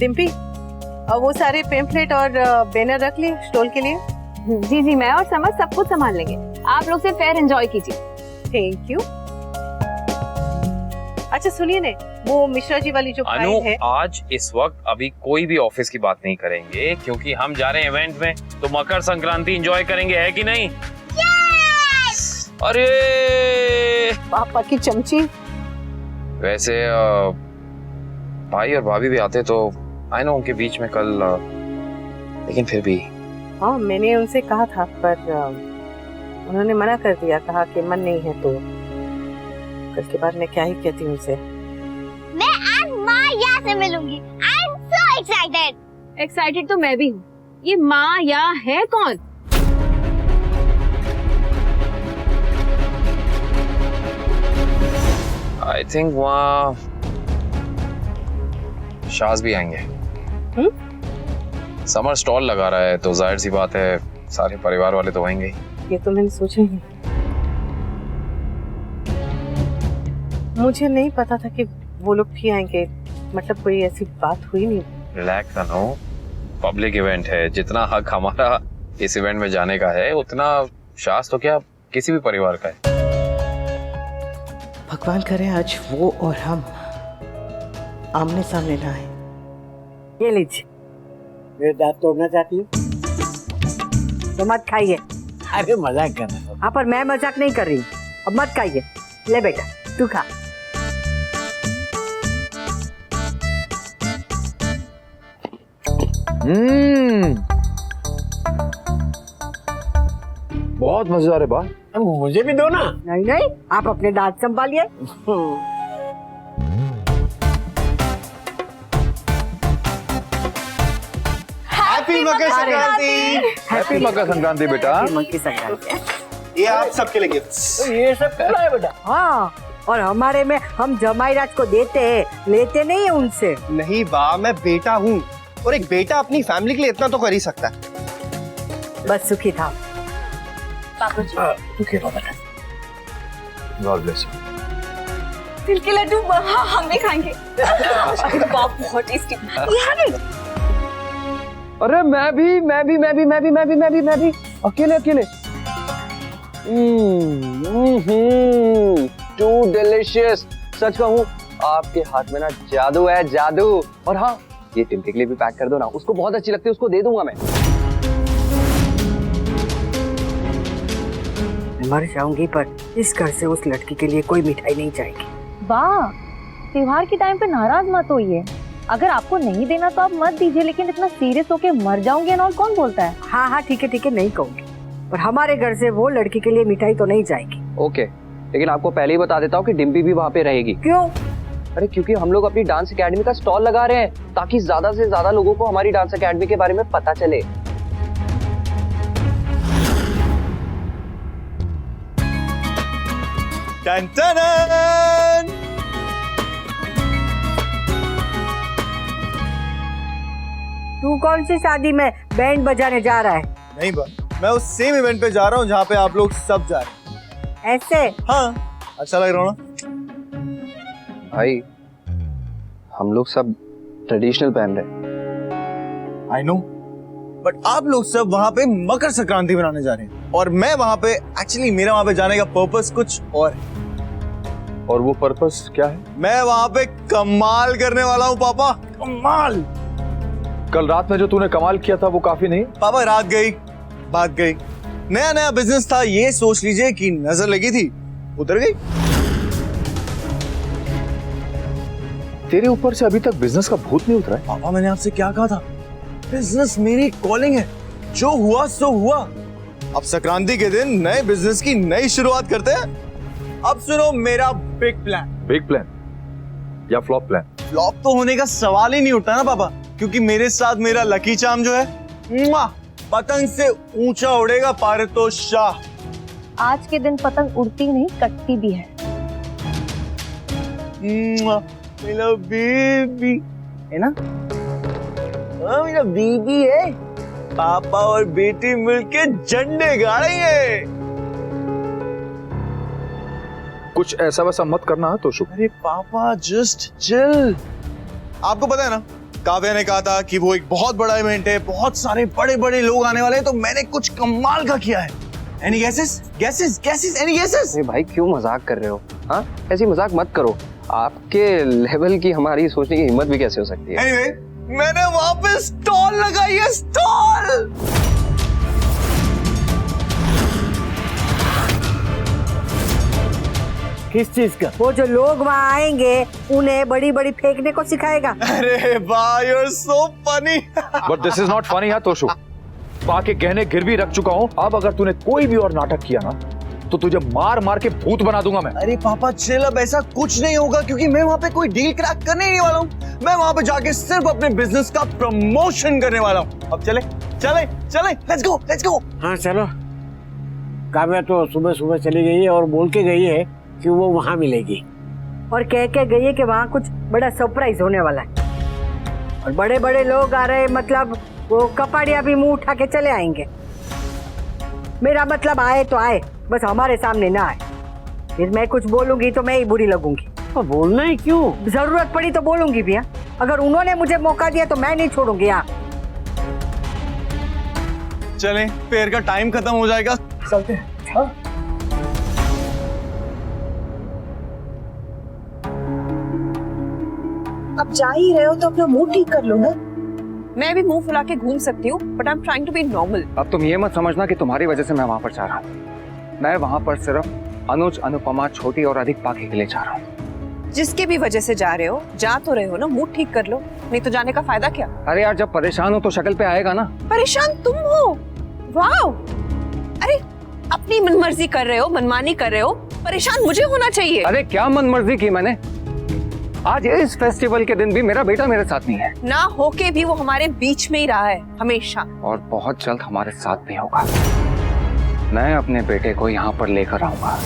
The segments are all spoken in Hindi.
डिम्पी, वो सारे पेम्पलेट और बैनर रख लिए स्टॉल के लिए? जी जी, मैं और समझ सब कुछ संभाल लेंगे। आप लोग से फेयर एंजॉय कीजिए। Thank you. अच्छा सुनिए ने, वो मिश्रा जी वाली जो फाइल है, आज इस वक्त अभी कोई भी ऑफिस की बात नहीं करेंगे क्योंकि हम जा रहे हैं इवेंट में, तो मकर संक्रांति एंजॉय करेंगे, है कि नहीं? yes! अरे पापा की चमची। वैसे भाई और भाभी भी आते तो आई नो उनके बीच में कल, लेकिन फिर भी। हाँ मैंने उनसे कहा था पर उन्होंने मना कर दिया, कहा कि मन नहीं है। तो कल के बाद मैं क्या ही कहती हूँ उनसे। मैं आज माया से मिलूंगी। I am so excited. Excited तो मैं भी हूँ। ये माया है कौन? आई थिंक वहाँ शाज भी आएंगे। समर स्टॉल लगा रहा है तो जाहिर सी बात है सारे परिवार वाले तो आएंगे ही। ये तो मैंने सोचा ही। मुझे नहीं पता था कि वो लोग भी आएंगे, मतलब कोई ऐसी बात हुई नहीं। रिलैक्स करो, पब्लिक इवेंट है, जितना हक हमारा इस इवेंट में जाने का है उतना शास तो क्या किसी भी परिवार का है। भगवान करे आज वो और हम आमने सामने ना आए। ये लीजिए। मेरे दांत तोड़ना चाहती हूँ? तो मत खाइए। अरे मजाक कर रहा हूँ। हाँ पर मैं मजाक नहीं कर रही हूँ, अब मत खाइए। ले बेटा तू खा। बहुत मजेदार है बा। मुझे भी दो ना। नहीं नहीं, आप अपने दांत संभालिए। हैप्पी मकर संक्रांति। हैप्पी मकर संक्रांति बेटा। मकर संक्रांति। ये आप सबके लिए गिफ्ट्स। तो ये सब कौन है बेटा? हाँ, और हमारे में हम जमाई राज को देते हैं, लेते नहीं है उनसे। नहीं बा, मैं बेटा हूँ और एक बेटा अपनी फैमिली के लिए इतना तो कर ही सकता है। बस सुखी था। God bless you. तिल के लड्डू हम भी खाएंगे। बाप बहुत टेस्टी। अरे मैं भी अकेले टू डिलिशियस। सच कहूँ आपके हाथ में ना जादू है, जादू। और हाँ, ये टिम्पी के लिए भी पैक कर दो ना, उसको बहुत अच्छी लगती है, उसको दे दूंगा मैं। मर जाऊंगी पर इस घर से उस लड़की के लिए कोई मिठाई नहीं जाएगी। वाह, त्योहार के टाइम पे नाराज मत होइए। अगर आपको नहीं देना तो आप मत दीजिए, लेकिन इतना सीरियस होके मर जाऊंगी ना, और कौन बोलता है? हाँ हाँ ठीक है नहीं कहूँगी, पर हमारे घर से वो लड़की के लिए मिठाई तो नहीं जाएगी। ओके, लेकिन आपको पहले ही बता देता हूँ कि डिम्पी भी वहाँ पे रहेगी। क्यों? अरे क्योंकि हम लोग अपनी डांस एकेडमी का स्टॉल लगा रहे हैं ताकि ज्यादा से ज्यादा लोगों को हमारी डांस एकेडमी के बारे में पता चले। टन टन। तू कौन सी शादी में बैंड बजाने जा रहा है? नहीं बा, मैं उस सेम इवेंट पे जा रहा हूँ जहाँ पे आप लोग सब जा रहे हैं। ऐसे? हाँ, अच्छा लग रहा हूँ ना? भाई हम लोग सब ट्रेडिशनल पहन रहे। आई नो, बट आप लोग सब वहाँ पे मकर संक्रांति मनाने जा रहे हैं और मैं वहाँ पे एक्चुअली मेरा वहाँ पे जाने का पर्पस कुछ और है। और वो पर्पस क्या है? मैं वहाँ पे कमाल करने वाला हूँ पापा, कमाल। कल रात में जो तूने कमाल किया था वो काफी नहीं? पापा रात गई, बात गई। नया बिजनेस था, ये सोच लीजिए कि नजर लगी थी, उतर गई। तेरे ऊपर से अभी तक बिजनेस का भूत नहीं उतरा है? पापा मैंने आपसे क्या कहा था? बिजनेस मेरी कॉलिंग है, जो हुआ सो हुआ। अब संक्रांति के दिन नए बिजनेस की नई शुरुआत करते हैं। अब सुनो मेरा बिग प्लान। बिग प्लान या फ्लॉप प्लान? फ्लॉप तो होने का सवाल ही नहीं उठता ना पापा, क्योंकि मेरे साथ मेरा लकी चार्म जो है पतंग से ऊंचा उड़ेगा पारितोष शाह। आज के दिन पतंग उड़ती नहीं, कटती भी है। मेरा बेबी है ना? हाँ मेरा बेबी है। पापा और बेटी मिलके झंडे गाड़ेंगे। कुछ ऐसा वैसा मत करना तो शुभ। अरे पापा जस्ट चिल। आपको पता है ना, काव्या ने कहा था कि वो एक बहुत बड़ा इवेंट है, बहुत सारे बड़े बड़े लोग आने वाले हैं, तो मैंने कुछ कमाल का किया है। Any guesses? Guesses? Guesses? Any guesses? अरे भाई क्यों मजाक कर रहे हो? हाँ, ऐसी मजाक मत करो। आपके लेवल की हमारी सोचने की हिम्मत भी कैसे हो सकती है? एनीवे, मैंने वहां पे स्टॉल लगाई है, स्टॉल। किस चीज का? वो जो लोग वहाँ आएंगे उन्हें बड़ी बड़ी फेंकने को सिखाएगा। अरे वाह, you are so funny. But this is not funny है तोशु। बाकी गहने गिरवी रख चुका हूँ। अब अगर तूने कोई भी और नाटक किया ना तो तुझे मार मार के भूत बना दूंगा मैं। अरे पापा चिल, अब ऐसा कुछ नहीं होगा क्योंकि मैं वहाँ पे कोई डील क्रैक करने ही नहीं वाला हूँ। मैं वहाँ पे जाके सिर्फ अपने बिजनेस का प्रमोशन करने वाला हूँ। अब चले चले चले, लेट्स गो लेट्स गो। हाँ चलो। काव्या तो सुबह सुबह चली गई है और बोल के गई है कि वो वहाँ मिलेगी। और कह के गई है कि वहाँ कुछ बड़ा सरप्राइज होने वाला है और बड़े बड़े लोग आ रहे हैं, मतलब वो कपाड़िया भी मुंह उठा के चले आएंगे। मेरा मतलब आए तो आए, बस हमारे सामने ना आए। फिर मैं कुछ बोलूंगी तो मैं ही बुरी लगूंगी। तो बोलना ही क्यों? जरूरत पड़ी तो बोलूंगी भैया। अगर उन्होंने मुझे मौका दिया तो मैं नहीं छोड़ूंगी। यहाँ चलें, पेड़ का टाइम खत्म हो जाएगा, चलते हैं। हाँ? अब जा ही रहे हो तो अपना मुंह ठीक कर लो ना। मैं भी मुंह फुला के घूम सकती हूँ, but I am trying to be normal. अब तुम ये मत समझना कि तुम्हारी वजह से मैं वहां पर जा रहा हूँ। मैं वहां पर सिर्फ अनुज, अनुपमा, छोटी और अधिक पाके के लिए जा रहा हूँ। जिसके भी वजह से जा रहे हो, जा तो रहे हो ना, मुंह ठीक कर लो, नहीं तो जाने का फायदा क्या? अरे यार, जब परेशान हो तो शक्ल पे आएगा ना। परेशान तुम हो? वाओ! अरे अपनी मनमर्जी कर रहे हो, मनमानी कर रहे हो, परेशान मुझे होना चाहिए। अरे क्या मनमर्जी की मैंने? आज इस फेस्टिवल के दिन भी मेरा बेटा मेरे साथ नहीं है। ना होके भी वो हमारे बीच में ही रहा है हमेशा, और बहुत जल्द हमारे साथ भी होगा। मैं अपने बेटे को यहाँ पर लेकर आऊंगा।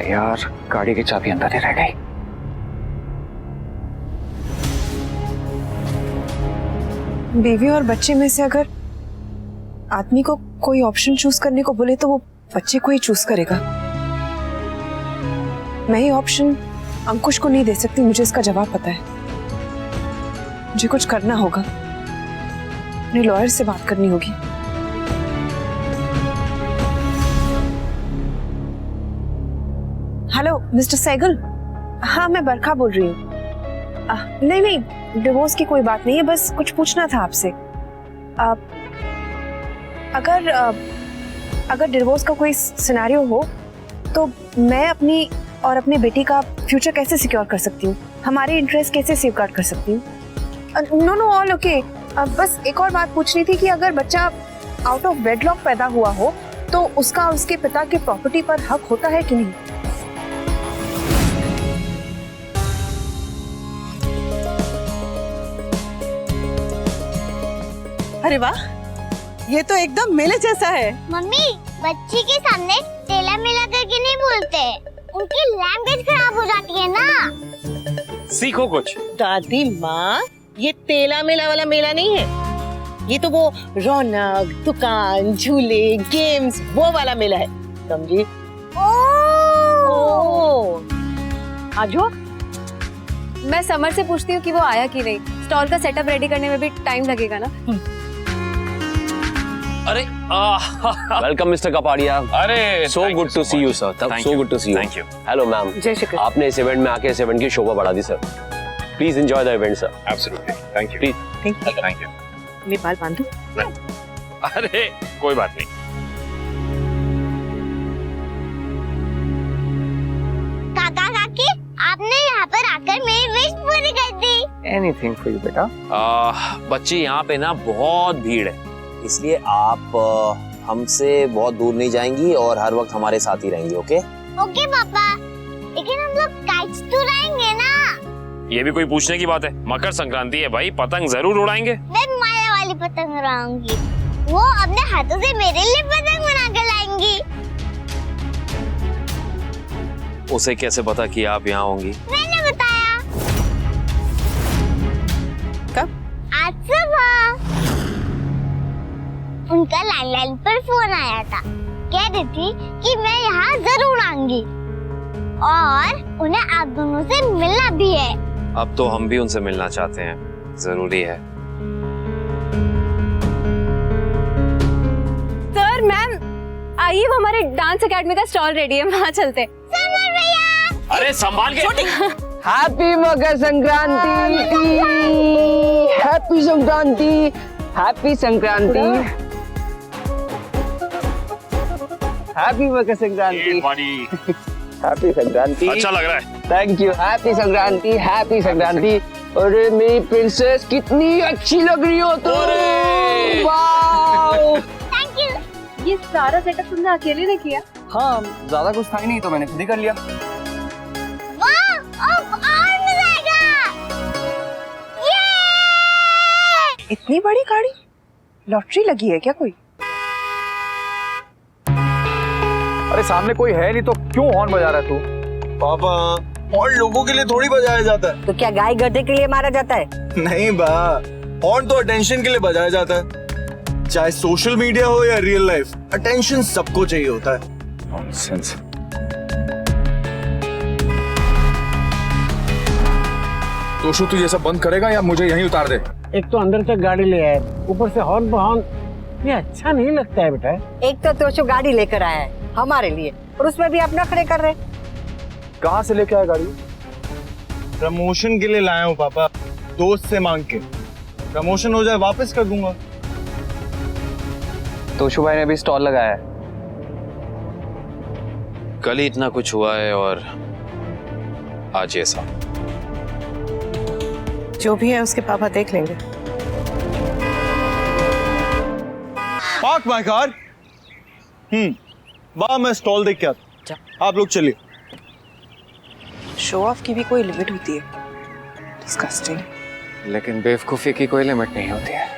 यार, गाड़ी की चाबी अंदर ही रह गई। बीवी और बच्चे में से अगर आदमी को कोई ऑप्शन चूज करने को बोले तो वो बच्चे को ही चूज करेगा। मैं ही ऑप्शन अंकुश को नहीं दे सकती, मुझे इसका जवाब पता है। मुझे कुछ करना होगा, अपने लॉयर से बात करनी होगी। Hello mister Sehgal. हाँ, मैं बरखा बोल रही हूँ। नहीं नहीं, डिवोर्स की कोई बात नहीं है, बस कुछ पूछना था आपसे। अगर डिवोर्स का कोई सिनेरियो हो तो मैं अपनी और अपने बेटी का फ्यूचर कैसे सिक्योर कर सकती हूँ, हमारे इंटरेस्ट कैसे सेफगार्ड कर सकती हूँ? Know all okay. बस एक और बात पूछनी थी कि अगर बच्चा आउट ऑफ वेडलॉक पैदा हुआ हो तो उसका उसके पिता के प्रॉपर्टी पर हक होता है कि नहीं? अरे वाह, ये तो एकदम मेले जैसा है। मम्मी, बच्ची के सामने तेला मेला करके नहीं बोलते, उनकी लैंग्वेज खराब हो जाती है ना। सीखो कुछ। दादी माँ, ये तेला मेला वाला मेला नहीं है, ये तो वो रौनक, दुकान, झूले, गेम्स, वो वाला मेला है, समझी? आजो, मैं समर से पूछती हूँ कि वो आया कि नहीं। स्टॉल का सेटअप रेडी करने में भी टाइम लगेगा ना। अरे वेलकम मिस्टर कपाड़िया। अरे so good to see you sir. So good to see you. Thank you. Hello ma'am. जय श्री कृष्ण। आपने इस इवेंट में आके इस इवेंट की शोभा बढ़ा दी sir. Please enjoy the event sir. Absolutely, thank you. Thank you. मैं बाल बांधूं? अरे कोई बात नहीं। काका काकी, आपने यहाँ पर आकर मेरी विश पूरी कर दी। एनीथिंग फॉर यू बेटा। बच्ची, यहाँ पे ना बहुत भीड़ है, इसलिए आप हमसे बहुत दूर नहीं जाएंगी और हर वक्त हमारे साथ ही रहेंगी। ओके ओके पापा, लेकिन हम लोग काइट्स तो उड़ाएंगे ना? ये भी कोई पूछने की बात है? मकर संक्रांति है भाई, पतंग जरूर उड़ाएंगे। मैं माया वाली पतंग उड़ाऊंगी, वो अपने हाथों से मेरे लिए पतंग बना कर लाएंगी। उसे कैसे पता कि आप यहाँ होंगी? मैंने बताया। कब? आज सुबह उनका लैंडलाइन पर फोन आया था, कह रही थी कि मैं यहाँ जरूर आऊंगी और उन्हें आप दोनों से मिलना भी है। अब तो हम भी उनसे मिलना चाहते हैं, जरूरी है। सर मैम आइए, वो हमारे डांस एकेडमी का स्टॉल रेडी है, वहाँ चलते। अरे संभाल के। Happy Makar Sankranti, happy Sankranti, happy Sankranti, happy Makar Sankranti, happy Sankranti. अच्छा लग रहा है। Thank you. Happy Sankranti, happy Sankranti. अरे मेरी प्रिंसेस कितनी अच्छी लग रही हो तुम। Wow, thank you. ये सारा सेटअप तुमने अकेले ने किया? हाँ, ज्यादा कुछ था ही नहीं तो मैंने खुद ही कर लिया। वाह, अब और मजा आएगा। ये! इतनी बड़ी गाड़ी, लॉटरी लगी है क्या कोई? अरे सामने कोई है नहीं तो क्यों हॉर्न बजा रहा है तू? पापा, हॉर्न लोगों के लिए थोड़ी बजाया जाता है। तो क्या गाय गधे के लिए मारा जाता है? नहीं बा, हॉर्न तो अटेंशन के लिए बजाया जाता है। चाहे सोशल मीडिया हो या रियल लाइफ, अटेंशन सबको चाहिए होता है। नॉनसेंस। तोशु तू ये सब बंद करेगा या मुझे यहीं उतार दे? एक तो अंदर तक गाड़ी ले आए, ऊपर से हॉर्न बहॉर्न, ये अच्छा नहीं लगता है बेटा। एक तो तोशु गाड़ी लेकर आया है हमारे लिए, और उसमें भी आप नखरे कर रहे। कहाँ से लेके आया गाड़ी? प्रमोशन के लिए लाया हूँ पापा, दोस्त से मांग के। प्रमोशन हो जाए वापस कर दूंगा। तोशु भाई ने भी स्टॉल लगाया है। कल ही इतना कुछ हुआ है और आज ये सब। जो भी है उसके पापा देख लेंगे। Park my car. वाह, मैं स्टॉल देख के आता। आप लोग चलिए। शो ऑफ की भी कोई लिमिट होती है। डिस्गस्टिंग। लेकिन बेवकूफी की कोई लिमिट नहीं होती है।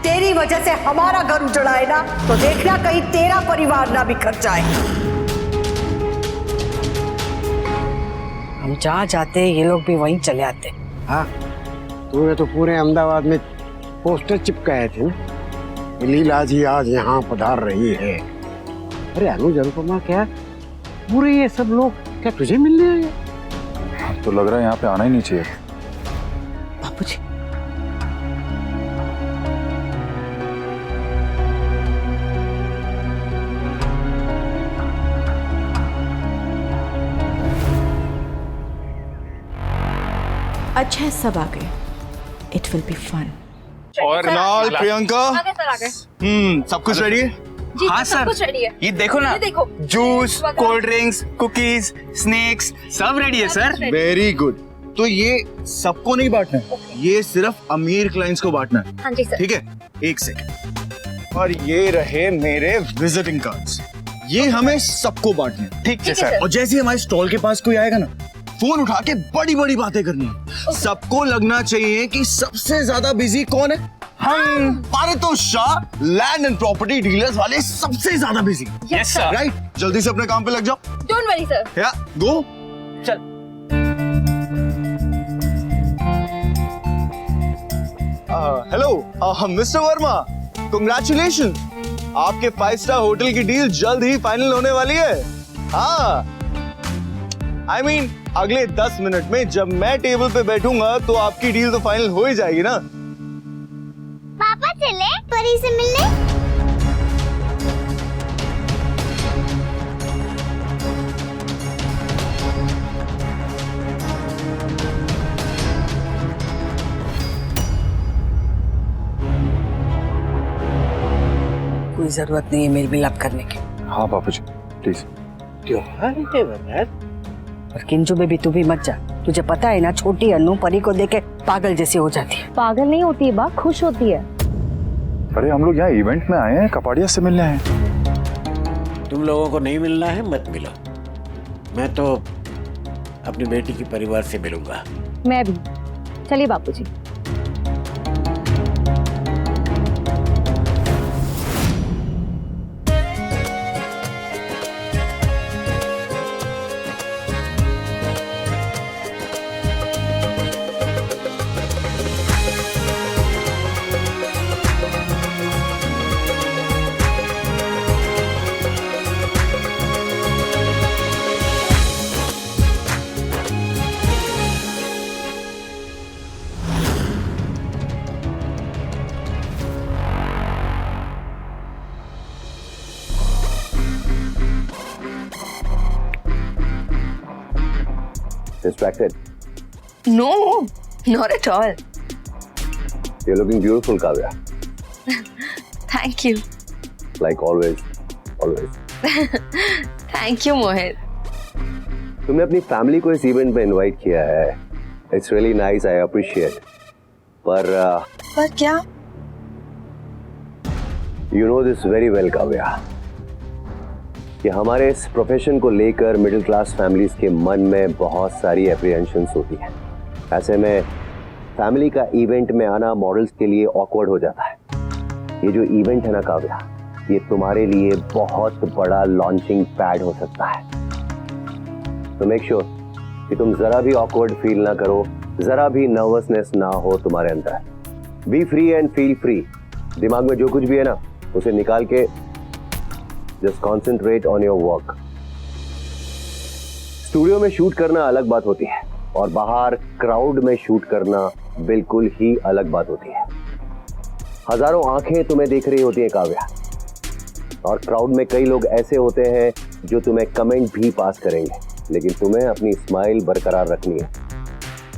तेरी वजह से हमारा घर उजड़ा है ना, तो देखना कहीं तेरा परिवार ना बिखर जाए। हम जहाँ जाते ये लोग भी वहीं चले आते। हाँ, तूने तो पूरे अहमदाबाद में पोस्टर चिपकाए थे ना, लीला जी आज यहाँ पधार रही है। अरे अनुज अनुपमा, क्या पूरे ये सब लोग क्या तुझे मिलने आए? तो लग रहा है यहाँ पे आना ही नहीं चाहिए। बापूजी, अच्छा सब आ गए। It will be fun. और कुणाल, प्रियंका, सब कुछ रेडी है? हाँ सर, कुछ रेडी है। ये देखो ना, देखो, juice, cold drinks, cookies, snacks सब रेडी है सर। Very good. तो ये सबको नहीं बांटना है, ये सिर्फ अमीर क्लाइंट्स को बांटना है। हाँ जी सर। ठीक है, एक सेकंड। और ये रहे मेरे विजिटिंग कार्ड्स, ये हमें सबको बांटने हैं। ठीक है सर। और जैसे हमारे स्टॉल के पास कोई आएगा ना, फोन उठा के बड़ी बड़ी बातें करनी है। सबको लगना चाहिए कि सबसे ज्यादा बिजी कौन है। हम Paritosh Shah, land and property dealers वाले सबसे ज्यादा बिजी। Yes sir. राइट, जल्दी से अपने काम पे लग जाओ। Don't worry sir. या गो। चल। हेलो मिस्टर वर्मा, कंग्रेचुलेशन, आपके 5 स्टार होटल की डील जल्द ही फाइनल होने वाली है। हाँ, I mean, अगले 10 मिनट में जब मैं टेबल पे बैठूंगा तो आपकी डील तो फाइनल हो ही जाएगी ना। पापा चले परी से मिलने। कोई जरूरत नहीं है मेल मिलाप करने की। हाँ बापूजी, प्लीज। त्योहार है बगैर। और किंजू बेबी तू भी मत जा, तुझे पता है ना छोटी अनु परी को देख के पागल जैसी हो जाती है। पागल नहीं होती है बा, खुश होती है। अरे हम लोग यहाँ इवेंट में आए हैं, कपाड़िया से मिलने आए हैं। तुम लोगों को नहीं मिलना है मत मिलो, मैं तो अपनी बेटी की परिवार से मिलूंगा। मैं भी। चलिए बापूजी। distracted? No, not at all. You're looking beautiful, Kavya. Thank you. Like always, always. Thank you, Mohit. तुमने अपनी फैमिली को इस इवेंट में इनवाइट किया है. It's really nice, I appreciate. पर क्या? You know this very well, Kavya. कि हमारे इस प्रोफेशन को लेकर मिडिल क्लास फैमिलीज के मन में बहुत सारी एप्रीहेंशंस होती है. ऐसे में फैमिली का इवेंट में आना मॉडल्स के लिए ऑकवर्ड हो जाता है. ये जो इवेंट है ना काव्या, ये तुम्हारे लिए बहुत बड़ा लॉन्चिंग पैड हो सकता है. तो मेक श्योर कि तुम जरा भी ऑकवर्ड फील ना करो, जरा भी नर्वसनेस ना हो तुम्हारे अंदर. B free and feel free. दिमाग में जो कुछ भी है ना, उसे निकाल के just concentrate on your work. Studio में शूट करना अलग बात होती है और बाहर क्राउड में शूट करना बिल्कुल ही अलग बात होती है. हजारों आंखें तुम्हें देख रही होती हैं काव्या, और क्राउड में कई लोग ऐसे होते हैं जो तुम्हें कमेंट भी पास करेंगे, लेकिन तुम्हें अपनी स्माइल बरकरार रखनी है,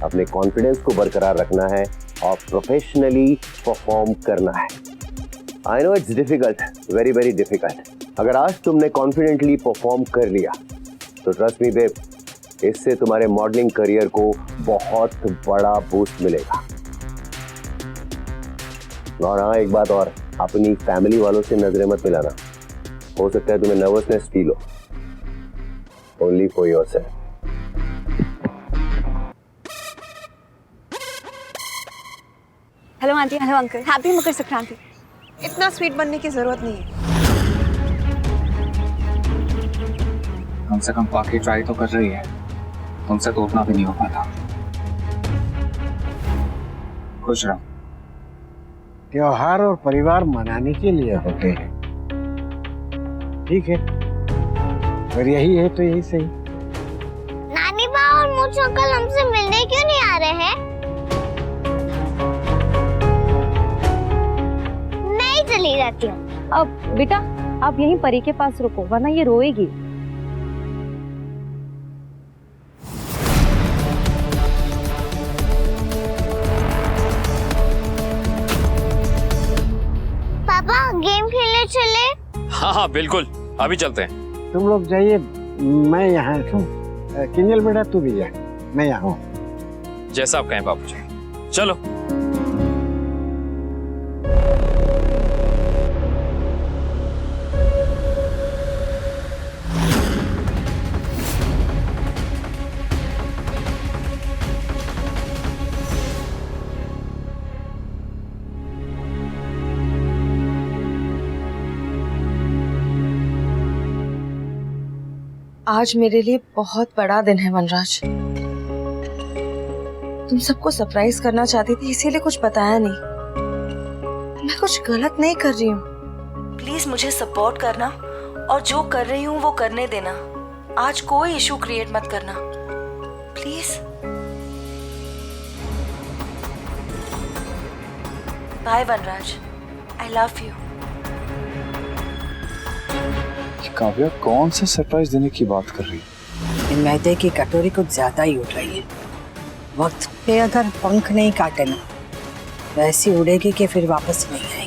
अपने कॉन्फिडेंस को बरकरार रखना है और प्रोफेशनली परफॉर्म करना है. I know it's difficult, very very difficult. अगर आज तुमने कॉन्फिडेंटली परफॉर्म कर लिया तो ट्रस्ट मी बेब, इससे तुम्हारे मॉडलिंग करियर को बहुत बड़ा बूस्ट मिलेगा. और हाँ, एक बात और, अपनी फैमिली वालों से नजरें मत मिलाना. हो सकता है तुम्हें नर्वसनेस फील हो. Only for yourself. Hello aunty, hello uncle, happy Makar Sankranti. इतना स्वीट बनने की जरूरत नहीं है. कम से कम पाके ट्राई तो कर रही है. तुमसे तो उतना भी नहीं हो पाता. खुश रहो. त्योहार और परिवार मनाने के लिए होते हैं, ठीक है, और यही है तो यही सही. नानी बा और मूछ अंकल हमसे मिलने क्यों नहीं आ रहे हैं? मैं ही चली जाती हूँ. अब बेटा आप यहीं परी के पास रुको, वरना ये रोएगी. पापा गेम खेलने चले? हाँ हाँ बिल्कुल, अभी चलते हैं. तुम लोग जाइए, मैं यहाँ हूँ. किंजल बेटा तू भी जा, मैं यहाँ हूँ. जैसा आप कहें बाबूजी. चलो. आज मेरे लिए बहुत बड़ा दिन है वनराज. तुम सबको सरप्राइज करना चाहती थी, इसीलिए कुछ बताया नहीं. मैं कुछ गलत नहीं कर रही हूँ. प्लीज मुझे सपोर्ट करना और जो कर रही हूँ वो करने देना. आज कोई इशू क्रिएट मत करना please. Bye Vanraj, I love you. Kavya कौन सा सरप्राइज देने की बात कर रही है? मैदे की कटोरी कुछ ज्यादा ही उठ रही है. वक्त पे अगर पंख नहीं काटे ना, वैसी उड़ेगी कि फिर वापस नहीं आएगी.